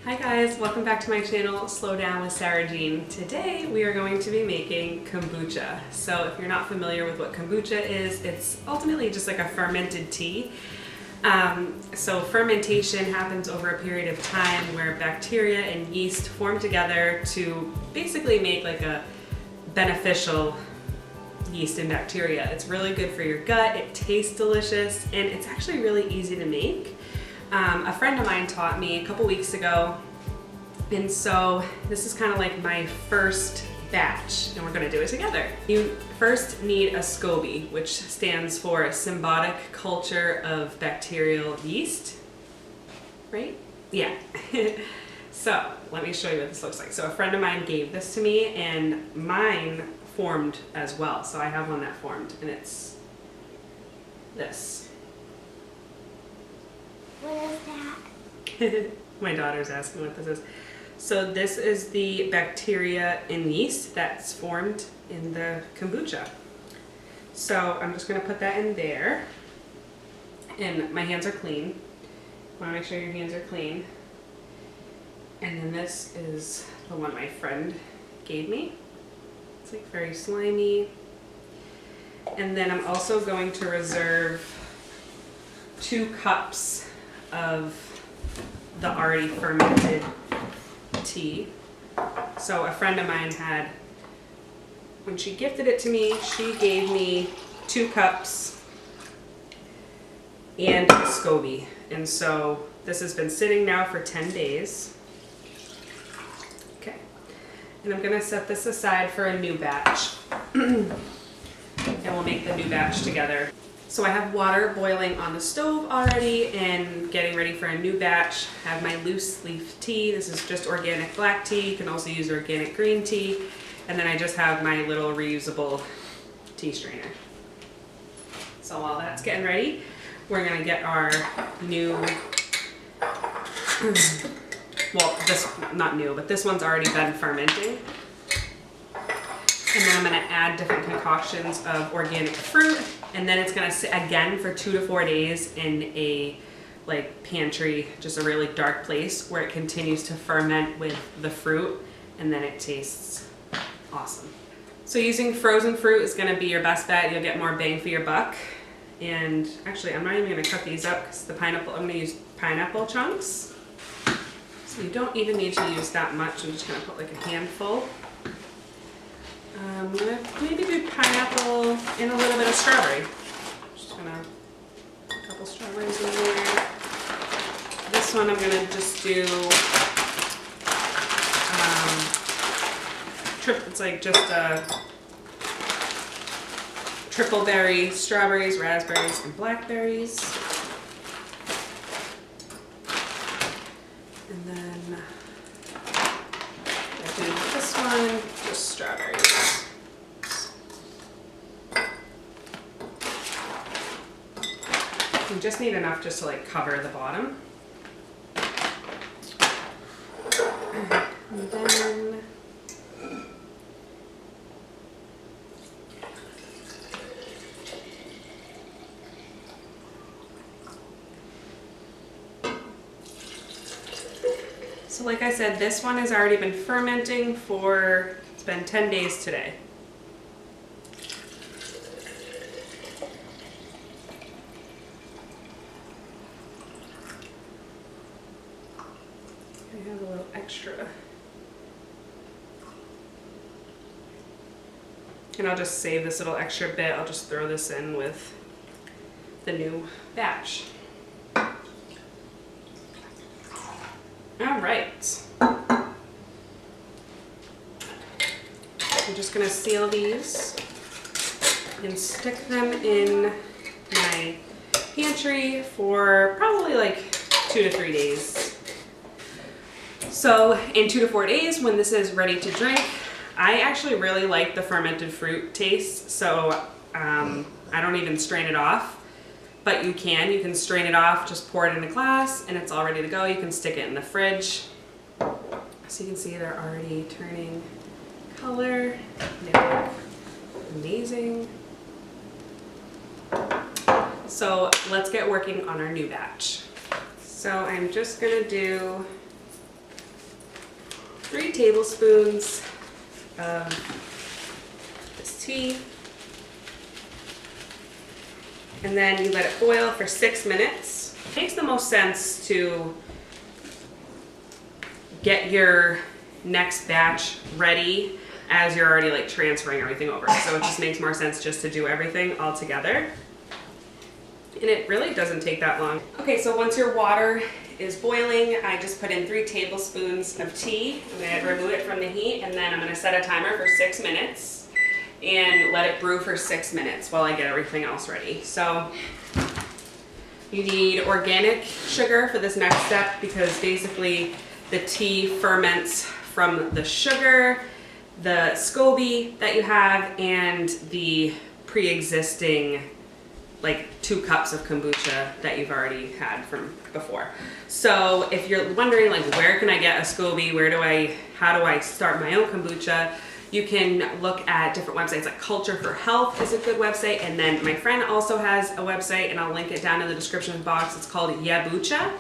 Hi guys, welcome back to my channel, Slow Down with Sarah Jean. Today we are going to be making kombucha. So if you're not familiar with what kombucha is, it's ultimately just like a fermented tea. So fermentation happens over a period of time where bacteria and yeast form together to basically make like a beneficial yeast and bacteria. It's really good for your gut, it tastes delicious, and it's actually really easy to make. A friend of mine taught me a couple weeks ago, and so this is kind of like my first batch, and we're going to do it together. You first need a SCOBY, which stands for Symbiotic Culture of Bacterial Yeast, right? Yeah. So let me show you what this looks like. So a friend of mine gave this to me, and mine formed as well. So I have one that formed, and it's this. What is that? My daughter's asking what this is. So this is the bacteria in yeast that's formed in the kombucha. So I'm just going to put that in there. And my hands are clean. You want to make sure your hands are clean. And then this is the one my friend gave me. It's like very slimy. And then I'm also going to reserve 2 cups of the already fermented tea. So a friend of mine had, when she gifted it to me, she gave me 2 cups and a SCOBY. And so this has been sitting now for 10 days. Okay. And I'm gonna set this aside for a new batch. And we'll make the new batch together. So I have water boiling on the stove already and getting ready for a new batch. I have my loose leaf tea. This is just organic black tea. You can also use organic green tea. And then I just have my little reusable tea strainer. So while that's getting ready, we're gonna get our new, well, this, not new, but this one's already been fermenting. And then I'm gonna add different concoctions of organic fruit, and then it's gonna sit again for 2 to 4 days in a like pantry, just a really dark place where it continues to ferment with the fruit, and then it tastes awesome. So using frozen fruit is gonna be your best bet. You'll get more bang for your buck. And actually, I'm not even gonna cut these up because the pineapple, I'm gonna use pineapple chunks. So you don't even need to use that much. I'm just gonna put like a handful. I'm gonna maybe do pineapple and a little bit of strawberry. Just gonna put a couple strawberries in there. This one I'm gonna just do it's like just a triple berry, strawberries, raspberries, and blackberries. And then I do this one, just strawberries. You just need enough just to like cover the bottom. And then so like I said, this one has already been fermenting for, it's been 10 days today. I have a little extra. And I'll just save this little extra bit. I'll just throw this in with the new batch. All right. I'm just gonna seal these and stick them in my pantry for probably like 2 to 3 days. So in 2 to 4 days, when this is ready to drink, I actually really like the fermented fruit taste, so I don't even strain it off. But you can strain it off, just pour it in a glass, and it's all ready to go. You can stick it in the fridge. So you can see they're already turning color. They look amazing. So let's get working on our new batch. So I'm just gonna do 3 tablespoons of this tea. And then you let it boil for 6 minutes. It makes the most sense to get your next batch ready as you're already like transferring everything over. So it just makes more sense just to do everything all together. And it really doesn't take that long. Okay, so once your water is boiling, I just put in 3 tablespoons of tea. I'm gonna remove it from the heat, and then I'm gonna set a timer for 6 minutes and let it brew for 6 minutes while I get everything else ready. So you need organic sugar for this next step, because basically the tea ferments from the sugar, the SCOBY that you have, and the pre-existing like 2 cups of kombucha that you've already had from before. So if you're wondering like, where can I get a SCOBY, how do I start my own kombucha, you can look at different websites. Like Culture for Health is a good website, and then my friend also has a website, and I'll link it down in the description box. It's called Yabucha,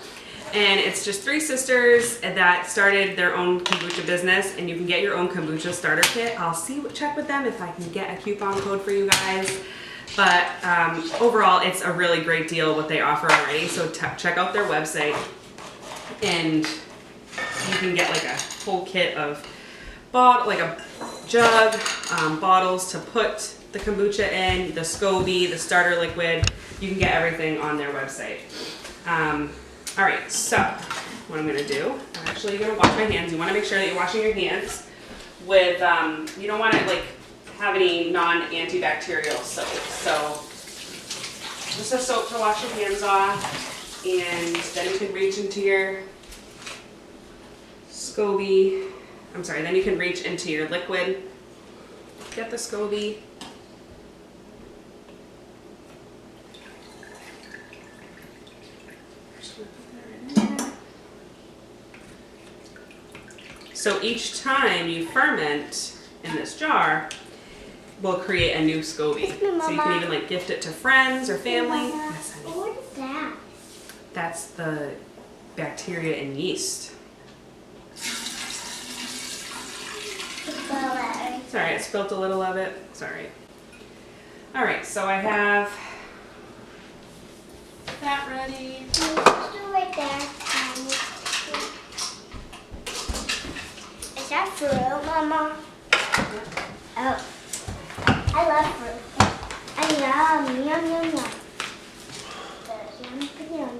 and it's just 3 sisters that started their own kombucha business, and you can get your own kombucha starter kit. I'll check with them if I can get a coupon code for you guys. But overall, it's a really great deal what they offer already. So check out their website, and you can get like a whole kit of like a jug, bottles to put the kombucha in, the SCOBY, the starter liquid. You can get everything on their website. All right, so what I'm gonna do, I'm actually gonna wash my hands. You wanna make sure that you're washing your hands with, you don't wanna like have any non-antibacterial soap. So just a soap to wash your hands off, and then you can reach into your SCOBY. Then you can reach into your liquid, get the SCOBY, so each time you ferment in this jar, we'll create a new SCOBY. So you can even like gift it to friends or family. Yes, honey. What is that? That's the bacteria and yeast. It's alright, I spilt a little of it. It's alright. Alright, so I have that ready. Right there. Is that fruit, Mama? Oh. I love fruit. Yum, yum, yum, yum. Yum, yum.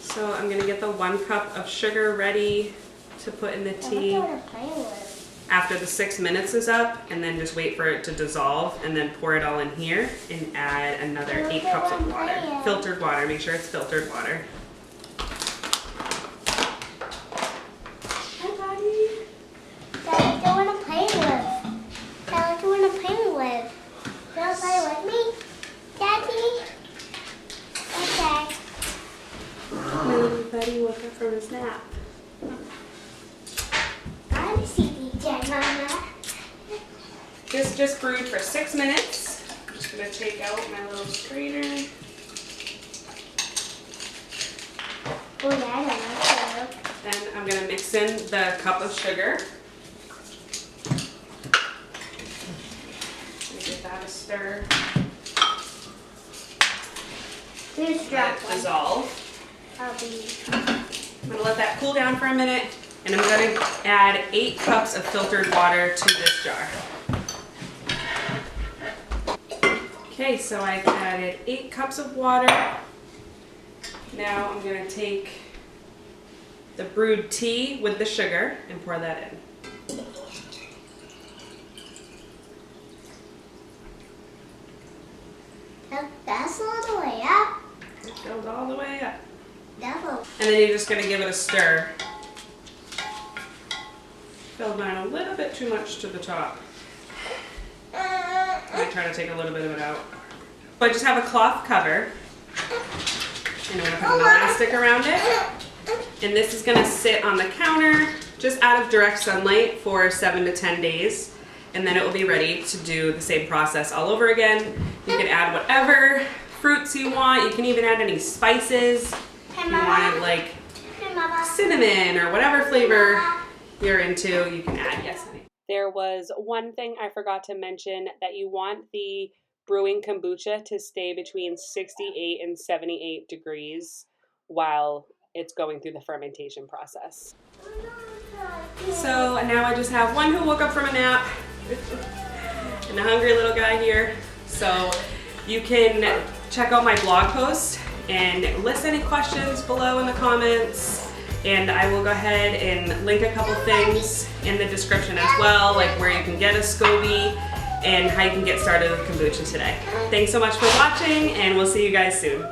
So I'm going to get the 1 cup of sugar ready to put in the tea after the 6 minutes is up, and then just wait for it to dissolve, and then pour it all in here and add another 8 cups of water. Filtered water, make sure it's filtered water. Hi, buddy. Daddy, don't want to play with. Daddy, don't want to play with. You want to play with me? Daddy? Okay. My little buddy woke up from his nap. I'm CPJ, Mama. This just brewed for 6 minutes. I'm just going to take out my little strainer. Oh, yeah, I don't know. Then I'm going to mix in the cup of sugar. Give that a stir. Here's Let it dissolve. I'll be. I'm going to let that cool down for a minute, and I'm going to add 8 cups of filtered water to this jar. Okay, so I've added 8 cups of water. Now I'm going to take the brewed tea with the sugar and pour that in. That's all the way up. It filled all the way up. Double. And then you're just going to give it a stir. Filled mine a little bit too much to the top. I might try to take a little bit of it out. So I just have a cloth cover, and I'm going to put an elastic around it. And this is going to sit on the counter just out of direct sunlight for 7 to 10 days. And then it will be ready to do the same process all over again. You can add whatever fruits you want. You can even add any spices. Hey, You Mama. wanted like Hey, Mama. cinnamon or whatever flavor you're into, you can add. Yes, honey. There was one thing I forgot to mention, that you want the brewing kombucha to stay between 68 and 78 degrees while it's going through the fermentation process. So now I just have one who woke up from a nap and a hungry little guy here. So you can check out my blog post and list any questions below in the comments. And I will go ahead and link a couple things in the description as well, like where you can get a SCOBY and how you can get started with kombucha today. Thanks so much for watching, and we'll see you guys soon.